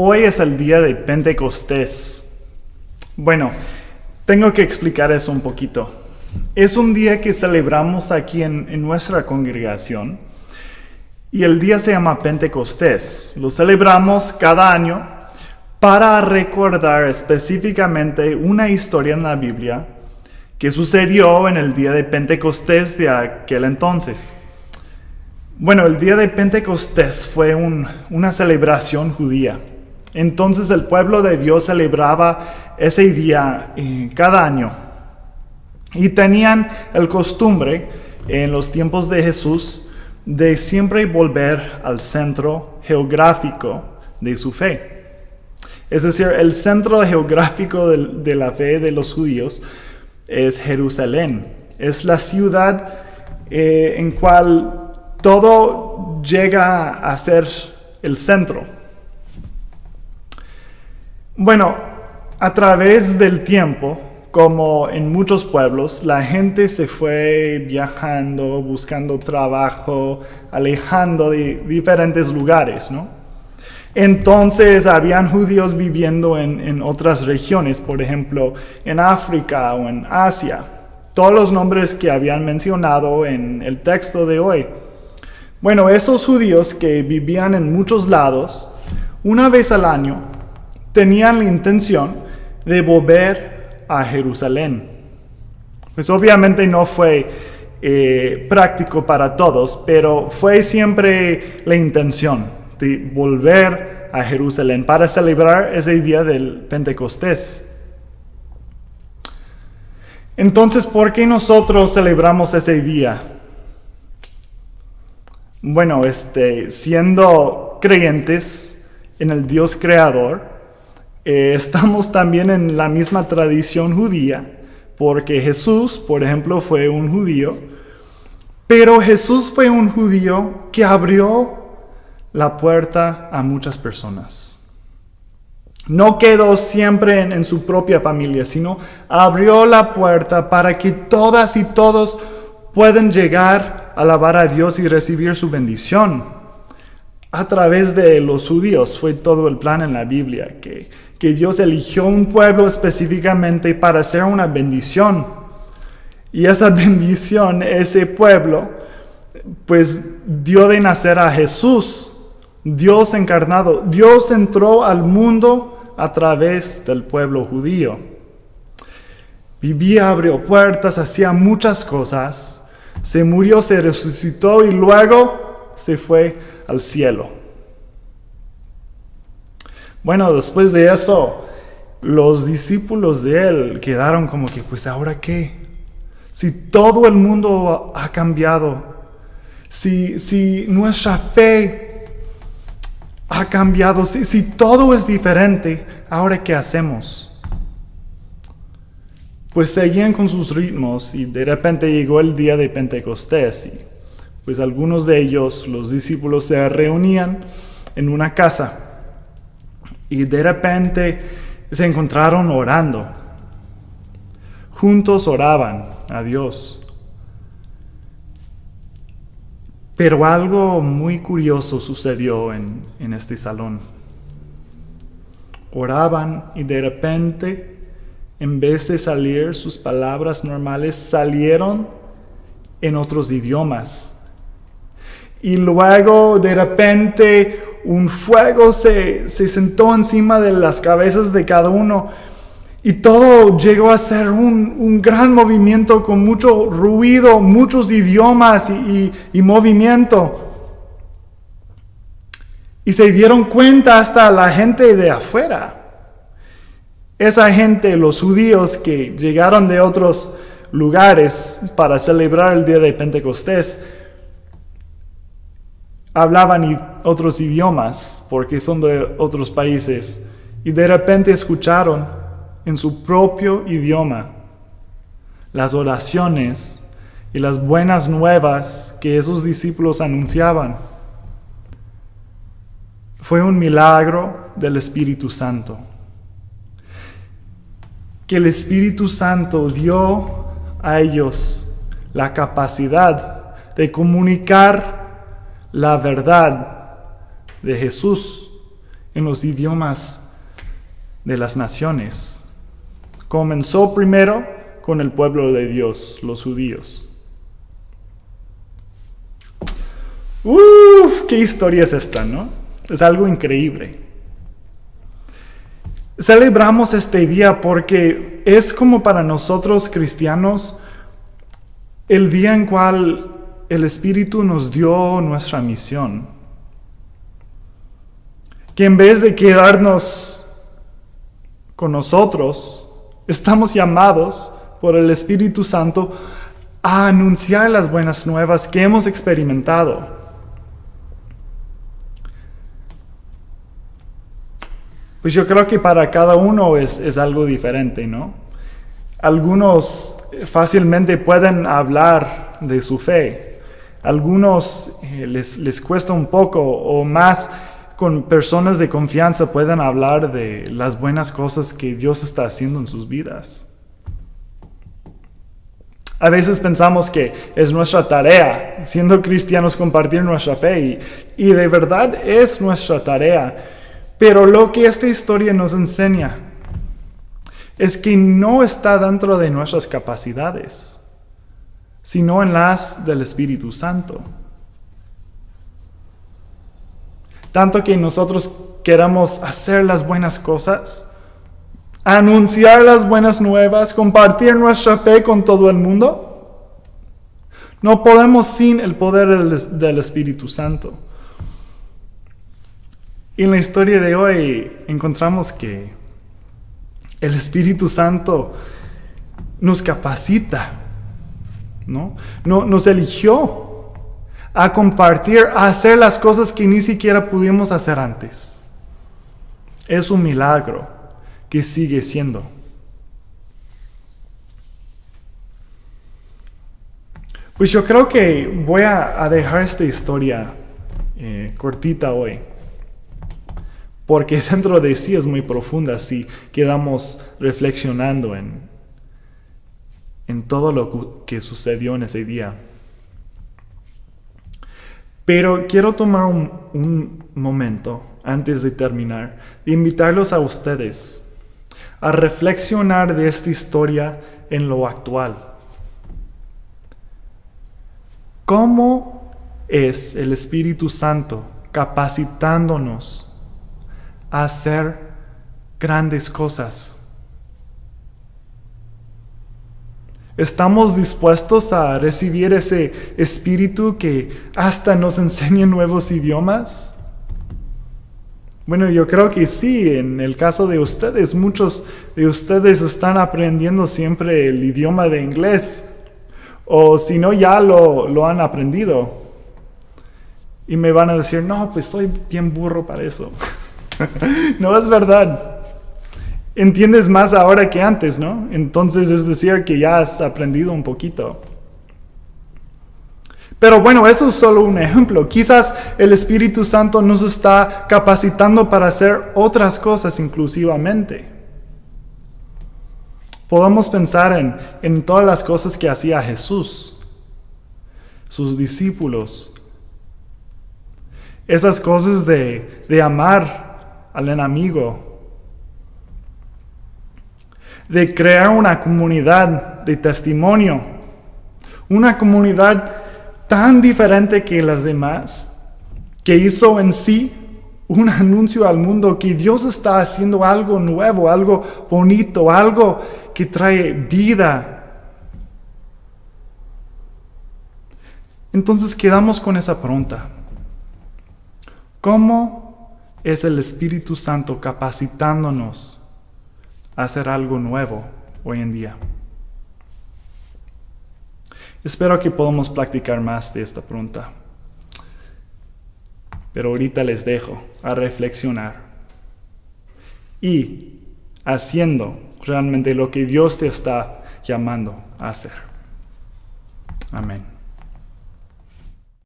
Hoy es el día de Pentecostés. Bueno, tengo que explicar eso un poquito. Es un día que celebramos aquí en nuestra congregación y el día se llama Pentecostés. Lo celebramos cada año para recordar específicamente una historia en la Biblia que sucedió en el día de Pentecostés de aquel entonces. Bueno, el día de Pentecostés fue una celebración judía. Entonces el pueblo de Dios celebraba ese día cada año. Y tenían el costumbre en los tiempos de Jesús de siempre volver al centro geográfico de su fe. Es decir, el centro geográfico de la fe de los judíos es Jerusalén. Es la ciudad en cual todo llega a ser el centro. Bueno, a través del tiempo, como en muchos pueblos, la gente se fue viajando, buscando trabajo, alejando de diferentes lugares, ¿no? Entonces, habían judíos viviendo en otras regiones, por ejemplo, en África o en Asia. Todos los nombres que habían mencionado en el texto de hoy. Bueno, esos judíos que vivían en muchos lados, una vez al año, tenían la intención de volver a Jerusalén. Pues obviamente no fue práctico para todos, pero fue siempre la intención de volver a Jerusalén para celebrar ese día del Pentecostés. Entonces, ¿por qué nosotros celebramos ese día? Bueno, siendo creyentes en el Dios creador, estamos también en la misma tradición judía, porque Jesús, por ejemplo, fue un judío, pero Jesús fue un judío que abrió la puerta a muchas personas. No quedó siempre en su propia familia, sino abrió la puerta para que todas y todos puedan llegar a alabar a Dios y recibir su bendición. A través de los judíos fue todo el plan en la Biblia, que Dios eligió un pueblo específicamente para hacer una bendición. Y esa bendición, ese pueblo, pues dio de nacer a Jesús, Dios encarnado. Dios entró al mundo a través del pueblo judío. Vivía, abrió puertas, hacía muchas cosas. Se murió, se resucitó y luego se fue al cielo. Bueno, después de eso, los discípulos de él quedaron como que, pues ¿ahora qué? Si todo el mundo ha cambiado, si nuestra fe ha cambiado, si todo es diferente, ¿ahora qué hacemos? Pues seguían con sus ritmos y de repente llegó el día de Pentecostés y pues algunos de ellos, los discípulos, se reunían en una casa. Y de repente se encontraron orando. Juntos oraban a Dios. Pero algo muy curioso sucedió en este salón. Oraban y de repente, en vez de salir sus palabras normales, salieron en otros idiomas. Y luego de repente un fuego se sentó encima de las cabezas de cada uno y todo llegó a ser un gran movimiento con mucho ruido, muchos idiomas y movimiento. Y se dieron cuenta hasta la gente de afuera. Esa gente, los judíos que llegaron de otros lugares para celebrar el día de Pentecostés, hablaban otros idiomas porque son de otros países y de repente escucharon en su propio idioma las oraciones y las buenas nuevas que esos discípulos anunciaban. Fue un milagro del Espíritu Santo. Que el Espíritu Santo dio a ellos la capacidad de comunicar la verdad de Jesús en los idiomas de las naciones. Comenzó primero con el pueblo de Dios, los judíos. ¿Qué historia es esta, no? Es algo increíble. Celebramos este día porque es como para nosotros cristianos el día en cual el Espíritu nos dio nuestra misión. Que en vez de quedarnos con nosotros, estamos llamados por el Espíritu Santo a anunciar las buenas nuevas que hemos experimentado. Pues yo creo que para cada uno es algo diferente, ¿no? Algunos fácilmente pueden hablar de su fe. Algunos les cuesta un poco, o más con personas de confianza pueden hablar de las buenas cosas que Dios está haciendo en sus vidas. A veces pensamos que es nuestra tarea, siendo cristianos, compartir nuestra fe, y de verdad es nuestra tarea. Pero lo que esta historia nos enseña es que no está dentro de nuestras capacidades, sino en las del Espíritu Santo. Tanto que nosotros queramos hacer las buenas cosas, anunciar las buenas nuevas, compartir nuestra fe con todo el mundo, no podemos sin el poder del Espíritu Santo. Y en la historia de hoy encontramos que el Espíritu Santo nos capacita, ¿no? Nos eligió a compartir, a hacer las cosas que ni siquiera pudimos hacer antes. Es un milagro que sigue siendo. Pues yo creo que voy a dejar esta historia cortita hoy. Porque dentro de sí es muy profunda si quedamos reflexionando en todo lo que sucedió en ese día. Pero quiero tomar un momento antes de terminar de invitarlos a ustedes a reflexionar de esta historia en lo actual. ¿Cómo es el Espíritu Santo capacitándonos a hacer grandes cosas? ¿Estamos dispuestos a recibir ese espíritu que hasta nos enseña nuevos idiomas? Bueno, yo creo que sí. En el caso de ustedes, muchos de ustedes están aprendiendo siempre el idioma de inglés, o si no, ya lo han aprendido. Y me van a decir, no, pues soy bien burro para eso. No es verdad. Entiendes más ahora que antes, ¿no? Entonces es decir que ya has aprendido un poquito. Pero bueno, eso es solo un ejemplo. Quizás el Espíritu Santo nos está capacitando para hacer otras cosas inclusivamente. Podemos pensar en todas las cosas que hacía Jesús, sus discípulos. Esas cosas de amar al enemigo, de crear una comunidad de testimonio, una comunidad tan diferente que las demás, que hizo en sí un anuncio al mundo que Dios está haciendo algo nuevo, algo bonito, algo que trae vida. Entonces quedamos con esa pregunta: ¿cómo es el Espíritu Santo capacitándonos a hacer algo nuevo hoy en día? Espero que podamos practicar más de esta pregunta. Pero ahorita les dejo a reflexionar y haciendo realmente lo que Dios te está llamando a hacer. Amén.